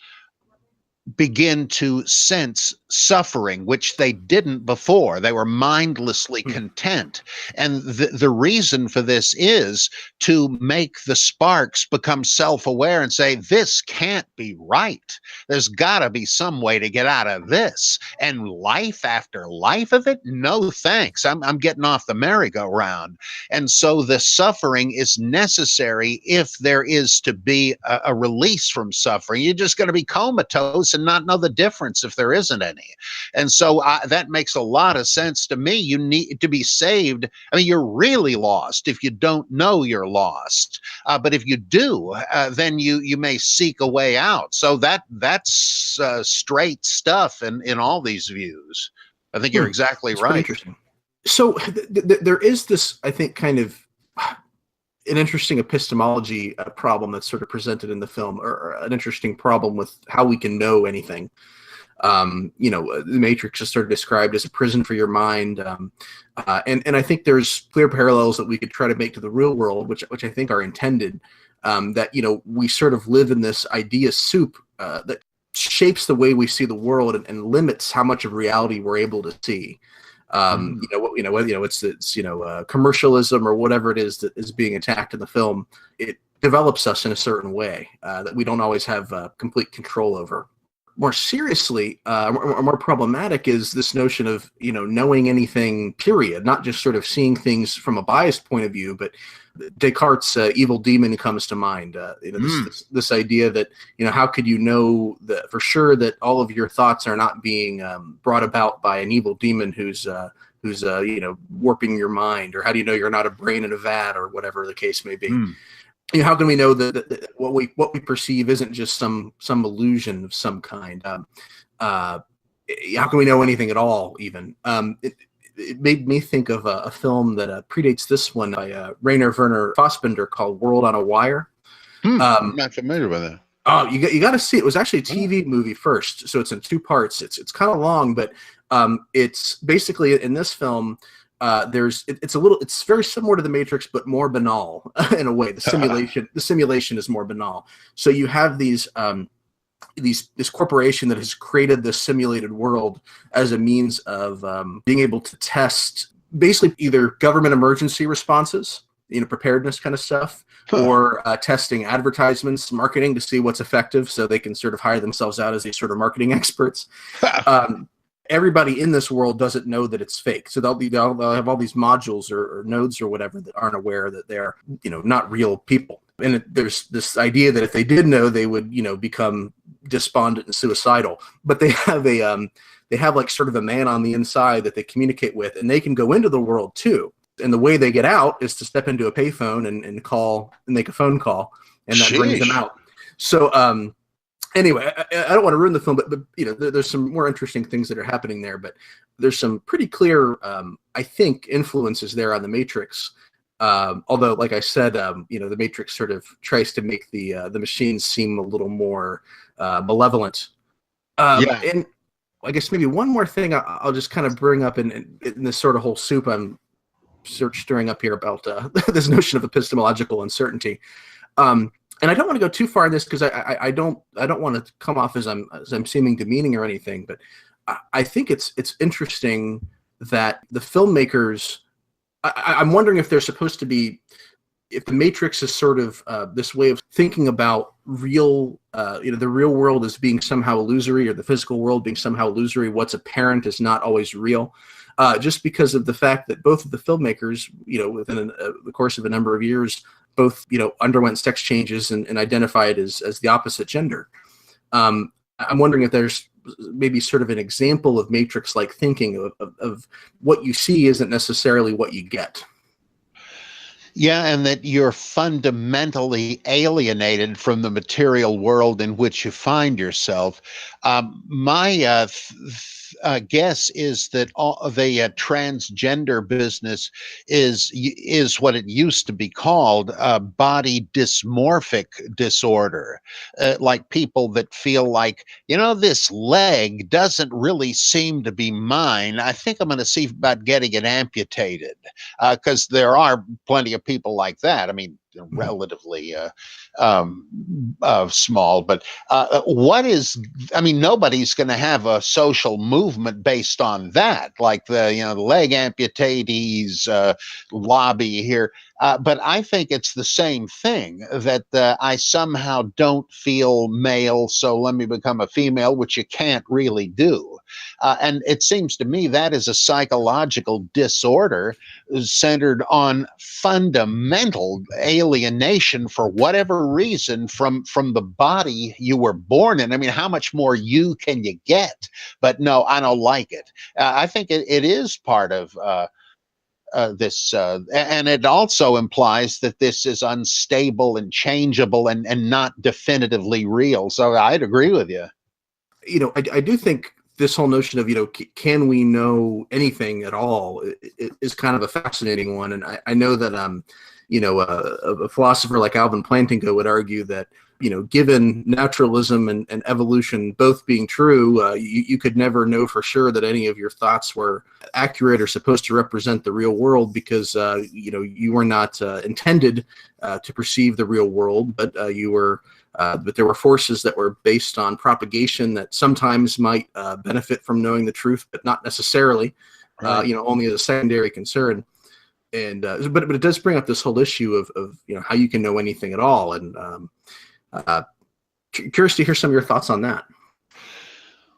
begin to sense suffering, which they didn't before. They were mindlessly content. And the reason for this is to make the sparks become self-aware and say, this can't be right. There's got to be some way to get out of this. And life after life of it? No, thanks. I'm getting off the merry-go-round. And so the suffering is necessary if there is to be a release from suffering. You're just going to be comatose and not know the difference if there isn't any. And so that makes a lot of sense to me. You need to be saved. I mean, you're really lost if you don't know you're lost. But if you do, then you may seek a way out. So that's straight stuff in all these views. I think you're exactly right. Interesting. So there is this, I think, kind of an interesting epistemology problem that's sort of presented in the film, or an interesting problem with how we can know anything. The Matrix is sort of described as a prison for your mind. And I think there's clear parallels that we could try to make to the real world, which I think are intended, that, we sort of live in this idea soup that shapes the way we see the world and limits how much of reality we're able to see. It's commercialism or whatever it is that is being attacked in the film. It develops us in a certain way that we don't always have complete control over. More seriously, or more problematic is this notion of, knowing anything, period, not just sort of seeing things from a biased point of view, but Descartes' evil demon comes to mind. This idea that, how could you know that for sure that all of your thoughts are not being brought about by an evil demon who's warping your mind, or how do you know you're not a brain in a vat, or whatever the case may be? How can we know that what we perceive isn't just some illusion of some kind? How can we know anything at all? Even it made me think of a film that predates this one by Rainer Werner Fassbinder called World on a Wire. I'm not familiar with it. Oh, you got to see it. It was actually a TV movie first, so it's in two parts. It's kind of long, but it's basically in this film. it's very similar to the Matrix, but more banal in a way. The simulation is more banal. So you have this corporation that has created this simulated world as a means of being able to test basically either government emergency responses, preparedness kind of stuff, or testing advertisements, marketing to see what's effective, so they can sort of hire themselves out as these sort of marketing experts. Everybody in this world doesn't know that it's fake, so they'll have all these modules or nodes or whatever that aren't aware that they're not real people. And there's this idea that if they did know, they would become despondent and suicidal. But they have like sort of a man on the inside that they communicate with, and they can go into the world too. And the way they get out is to step into a payphone and call and make a phone call, and that brings them out. So anyway, I don't want to ruin the film, but there's some more interesting things that are happening there. But there's some pretty clear, I think, influences there on the Matrix. Although, like I said, the Matrix sort of tries to make the machines seem a little more malevolent. And I guess maybe one more thing I'll just kind of bring up in this sort of whole soup I'm stirring up here about this notion of epistemological uncertainty. And I don't want to go too far in this because I don't want to come off as I'm seeming demeaning or anything, but I think it's interesting that the filmmakers. I'm wondering if they're supposed to be, if the Matrix is sort of this way of thinking about the real world as being somehow illusory, or the physical world being somehow illusory. What's apparent is not always real, just because of the fact that both of the filmmakers, within the course of a number of years, both underwent sex changes and identified as the opposite gender. I'm wondering if there's maybe sort of an example of Matrix-like thinking of what you see isn't necessarily what you get. Yeah, and that you're fundamentally alienated from the material world in which you find yourself. My guess is that all the transgender business is what it used to be called body dysmorphic disorder, like people that feel like, this leg doesn't really seem to be mine. I think I'm going to see about getting it amputated, because there are plenty of people like that. I mean, relatively small, but nobody's going to have a social movement based on that, like the leg amputees lobby here. But I think it's the same thing, that I somehow don't feel male, so let me become a female, which you can't really do. And it seems to me that is a psychological disorder centered on fundamental alienation for whatever reason from the body you were born in. I mean, how much more you can you get? But no, I don't like it. I think it is part of this, and it also implies that this is unstable and changeable and not definitively real. So I'd agree with you. I do think this whole notion of, can we know anything at all is kind of a fascinating one. And I know that, a philosopher like Alvin Plantinga would argue that, given naturalism and evolution both being true, you could never know for sure that any of your thoughts were accurate or supposed to represent the real world, because, you were not intended to perceive the real world, but but there were forces that were based on propagation that sometimes might benefit from knowing the truth, but not necessarily, Right. Only as a secondary concern. And but it does bring up this whole issue of how you can know anything at all. And curious to hear some of your thoughts on that.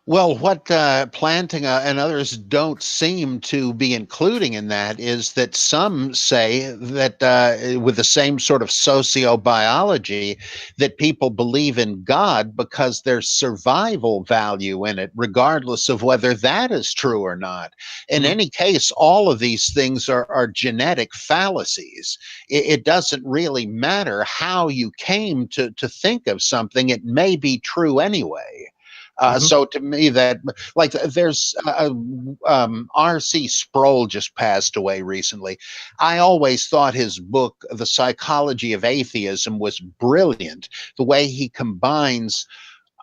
Well, what Plantinga and others don't seem to be including in that is that some say that with the same sort of sociobiology, that people believe in God because there's survival value in it, regardless of whether that is true or not. In any case, all of these things are genetic fallacies. It doesn't really matter how you came to think of something. It may be true anyway. So to me, that, like, there's R.C. Sproul just passed away recently. I always thought his book, The Psychology of Atheism, was brilliant. The way he combines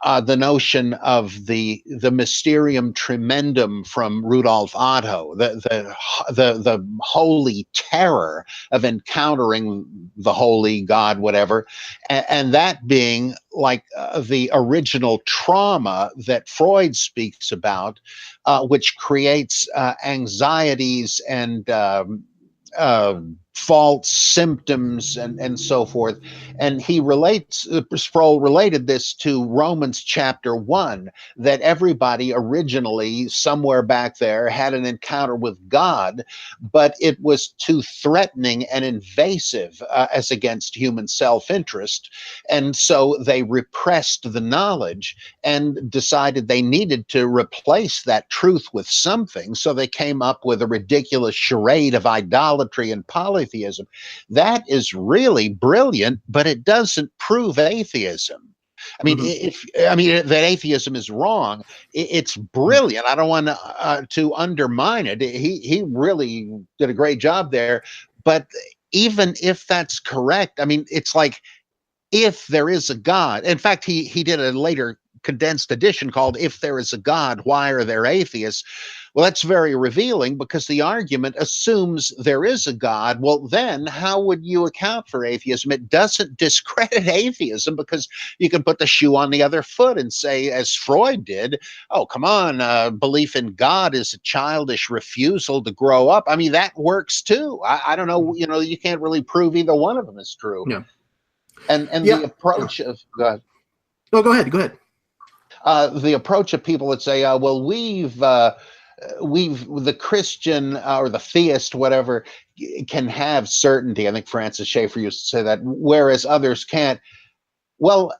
the notion of the mysterium tremendum from Rudolf Otto, the holy terror of encountering the holy God, whatever, and that being like the original trauma that Freud speaks about, which creates anxieties and false symptoms and so forth. And he relates, Sproul related this to Romans chapter 1, that everybody originally somewhere back there had an encounter with God, but it was too threatening and invasive as against human self-interest. And so they repressed the knowledge and decided they needed to replace that truth with something. So they came up with a ridiculous charade of idolatry and polytheism. That is really brilliant, but it doesn't prove atheism. I mean, that atheism is wrong. It's brilliant. I don't want to undermine it. He really did a great job there. But even if that's correct, I mean, it's like, if there is a God. In fact, he did a later condensed edition called "If There Is a God, Why Are There Atheists?" Well, that's very revealing, because the argument assumes there is a God. Well, then how would you account for atheism? It doesn't discredit atheism, because you can put the shoe on the other foot and say, as Freud did, oh, come on, belief in God is a childish refusal to grow up. I mean, that works too. I don't know, you can't really prove either one of them is true. Yeah. And the approach of God. Oh, go ahead. The approach of people that say, well, we've the Christian or the theist, whatever, can have certainty. I think Francis Schaeffer used to say that, whereas others can't. Well,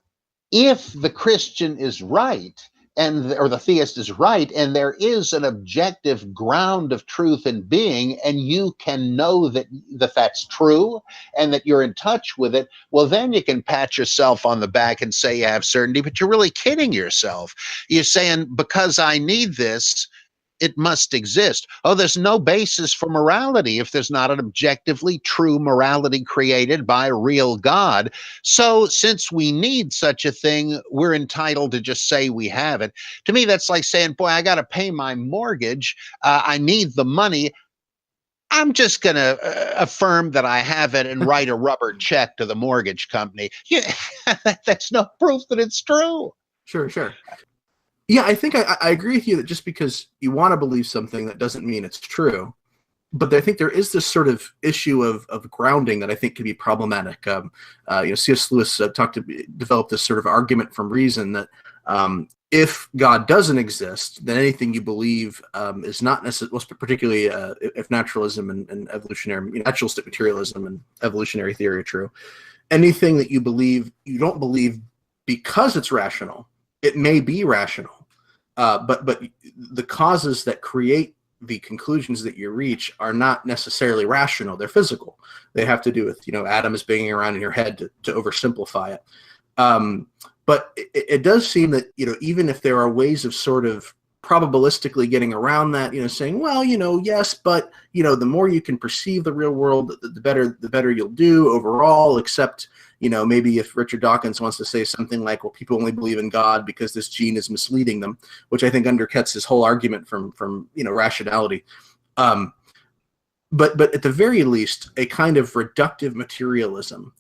if the Christian is right, or the theist is right, and there is an objective ground of truth and being, and you can know that that's true and that you're in touch with it, well, then you can pat yourself on the back and say you have certainty, but you're really kidding yourself. You're saying, because I need this, it must exist. Oh, there's no basis for morality if there's not an objectively true morality created by a real God. So since we need such a thing, we're entitled to just say we have it. To me, that's like saying, boy, I got to pay my mortgage. I need the money. I'm just going to affirm that I have it and write a rubber check to the mortgage company. Yeah, that's no proof that it's true. Sure. Yeah, I think I agree with you that just because you want to believe something, that doesn't mean it's true. But I think there is this sort of issue of grounding that I think can be problematic. C.S. Lewis developed this sort of argument from reason that if God doesn't exist, then anything you believe is not necessarily, particularly if naturalism and evolutionary, naturalistic materialism and evolutionary theory are true. Anything that you believe, you don't believe because it's rational. It may be rational, but the causes that create the conclusions that you reach are not necessarily rational. They're physical. They have to do with, atoms banging around in your head to oversimplify it. But it does seem that, even if there are ways of sort of probabilistically getting around that, saying, well, yes, but, the more you can perceive the real world, the better you'll do overall, except, maybe if Richard Dawkins wants to say something like, well, people only believe in God because this gene is misleading them, which I think undercuts his whole argument from rationality. But at the very least, a kind of reductive materialism,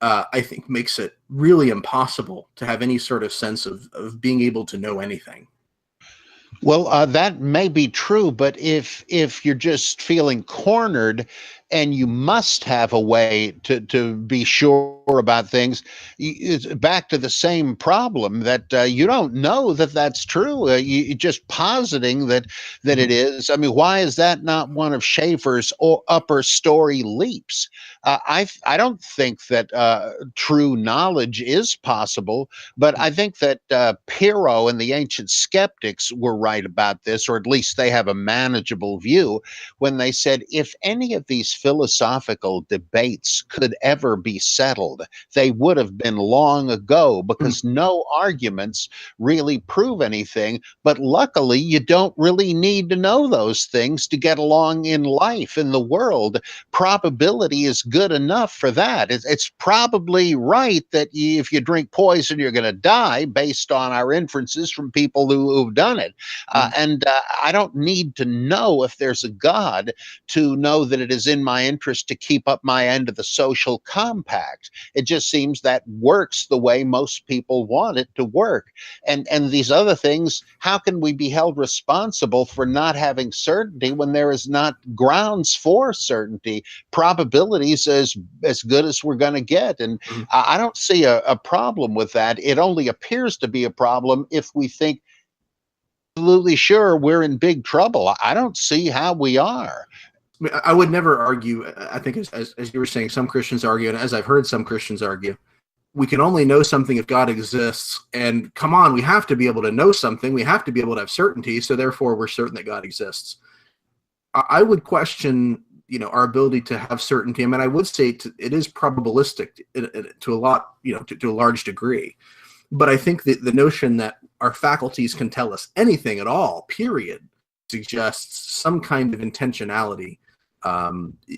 I think, makes it really impossible to have any sort of sense of being able to know anything. Well, that may be true, but if you're just feeling cornered and you must have a way to be sure about things, it's back to the same problem that you don't know that that's true. You're just positing that it is. I mean, why is that not one of Schaeffer's upper story leaps? I don't think that true knowledge is possible, but I think that Pyrrho and the ancient skeptics were right about this, or at least they have a manageable view when they said, if any of these philosophical debates could ever be settled, they would have been long ago, because no arguments really prove anything. But luckily, you don't really need to know those things to get along in life, in the world. Probability is good enough for that. It's probably right that if you drink poison, you're going to die, based on our inferences from people who've done it. And I don't need to know if there's a God to know that it is in my interest to keep up my end of the social compact. It just seems that works the way most people want it to work. And these other things, how can we be held responsible for not having certainty when there is not grounds for certainty? Probabilities as good as we're going to get. And I don't see a problem with that. It only appears to be a problem if we think absolutely sure we're in big trouble. I don't see how we are. I would never argue. I think, as you were saying, some Christians argue, and as I've heard some Christians argue, we can only know something if God exists. And come on, we have to be able to know something. We have to be able to have certainty. So therefore, we're certain that God exists. I would question, our ability to have certainty. I mean, I would say it is probabilistic to a lot, to a large degree. But I think that the notion that our faculties can tell us anything at all, period, suggests some kind of intentionality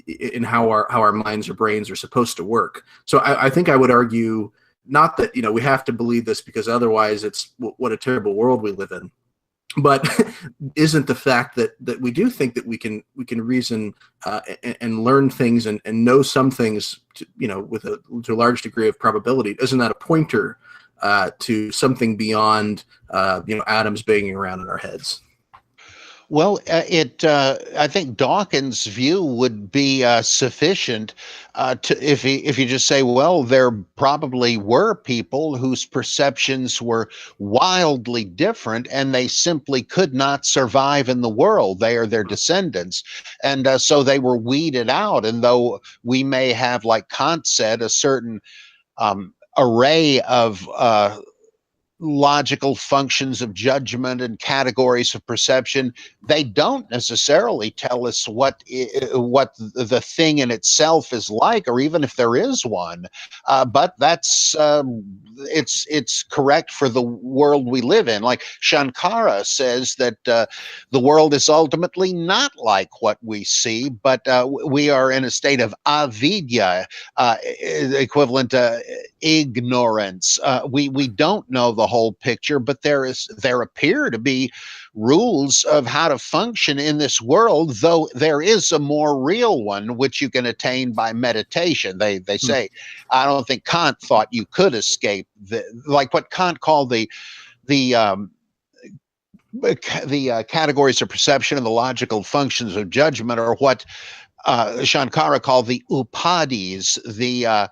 in how our minds or brains are supposed to work. So I think I would argue not that we have to believe this because otherwise it's what a terrible world we live in, but isn't the fact that we do think that we can reason and learn things and know some things to a large degree of probability, isn't that a pointer to something beyond atoms banging around in our heads? Well, I think Dawkins' view would be sufficient if you just say, well, there probably were people whose perceptions were wildly different, and they simply could not survive in the world. They are their descendants, and so they were weeded out. And though we may have, like Kant said, a certain array of logical functions of judgment and categories of perception, they don't necessarily tell us what the thing in itself is like, or even if there is one. But that's it's correct for the world we live in. Like Shankara says that the world is ultimately not like what we see, but we are in a state of avidya, equivalent to ignorance. We don't know the whole picture, but there appear to be rules of how to function in this world, though there is a more real one which you can attain by meditation. They say, I don't think Kant thought you could escape like what Kant called the categories of perception and the logical functions of judgment, or what Shankara called the upadis, the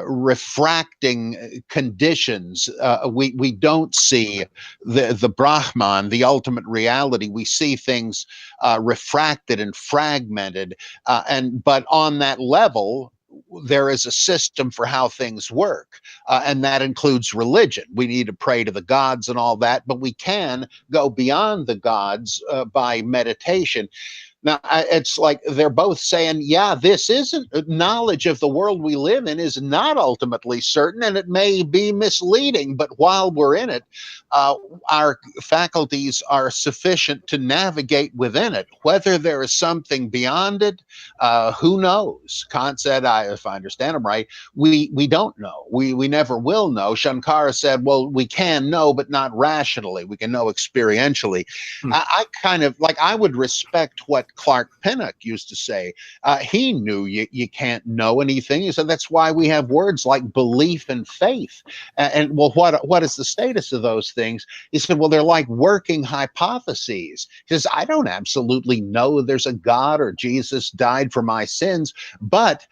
refracting conditions. We don't see the Brahman, the ultimate reality. We see things refracted and fragmented, but on that level, there is a system for how things work, and that includes religion. We need to pray to the gods and all that, but we can go beyond the gods by meditation. Now, it's like they're both saying, yeah, this isn't knowledge of the world we live in is not ultimately certain, and it may be misleading, but while we're in it, our faculties are sufficient to navigate within it. Whether there is something beyond it, who knows? Kant said, if I understand him right, we don't know. We never will know. Shankara said, well, we can know, but not rationally. We can know experientially. I kind of like, I would respect what Clark Pinnock used to say. He knew you can't know anything. He said that's why we have words like belief and faith. And well, what is the status of those things? He said, well, they're like working hypotheses. He says, I don't absolutely know there's a God or Jesus died for my sins, but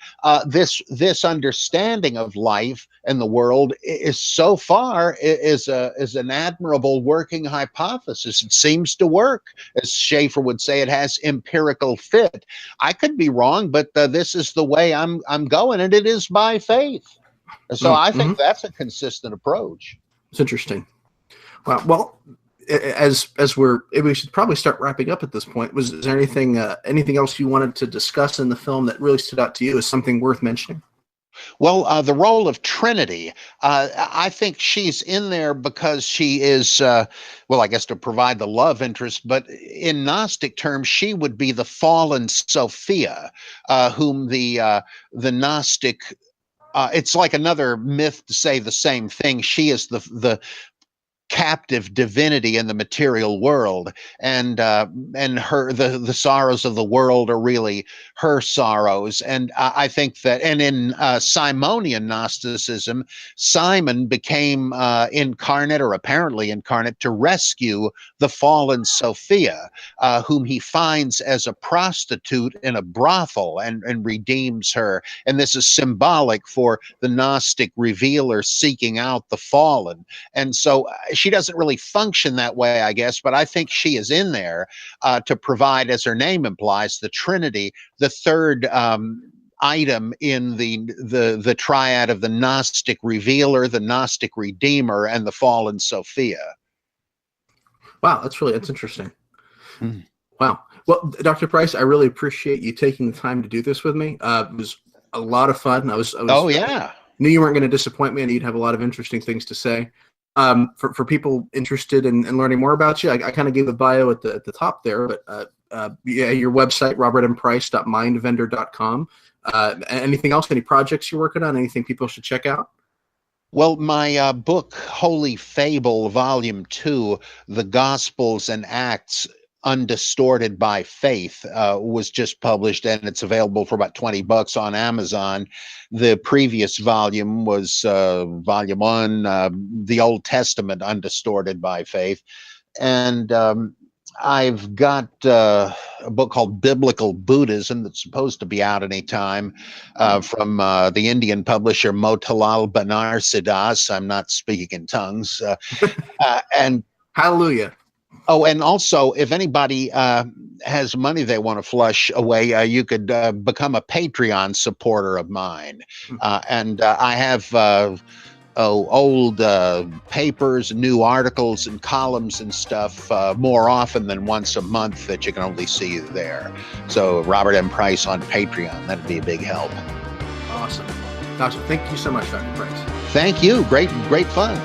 this understanding of life and the world is so far is an admirable working hypothesis. It seems to work. As Schaeffer would say, it has empirical fit. I could be wrong, but this is the way I'm going, and it is by faith. So I think that's a consistent approach. It's interesting. Well, we should probably start wrapping up at this point. Is there anything else you wanted to discuss in the film that really stood out to you as something worth mentioning? Well, the role of Trinity, I think she's in there because she is, well, I guess to provide the love interest, but in Gnostic terms, she would be the fallen Sophia, whom the Gnostic, it's like another myth to say the same thing. She is the captive divinity in the material world, and her the sorrows of the world are really her sorrows. And I think that, and in Simonian Gnosticism, Simon became incarnate, or apparently incarnate, to rescue the fallen Sophia, whom he finds as a prostitute in a brothel, and redeems her. And this is symbolic for the Gnostic revealer seeking out the fallen. And so she doesn't really function that way, I guess, but I think she is in there to provide, as her name implies, the Trinity, the third item in the triad of the Gnostic revealer, the Gnostic redeemer, and the fallen Sophia. Wow, that's interesting. Wow. Well, Dr. Price, I really appreciate you taking the time to do this with me. It was a lot of fun. I Oh yeah. Knew you weren't going to disappoint me, and you'd have a lot of interesting things to say. For people interested in learning more about you, I kind of gave the bio at the top there, but yeah, your website, robertmprice.mindvendor.com. Anything else? Any projects you're working on? Anything people should check out? Well, my book, Holy Fable, Volume 2, The Gospels and Acts Undistorted by Faith, was just published, and it's available for about $20 on Amazon. The previous volume was Volume 1, The Old Testament Undistorted by Faith. And I've got a book called Biblical Buddhism that's supposed to be out anytime, from the Indian publisher Motilal Banarsidass. I'm not speaking in tongues. And hallelujah. Oh, and also, if anybody has money they want to flush away, you could become a Patreon supporter of mine. And I have old papers, new articles and columns and stuff more often than once a month that you can only see there. So Robert M. Price on Patreon, that'd be a big help. Awesome. Thank you so much, Dr. Price. Thank you. Great fun.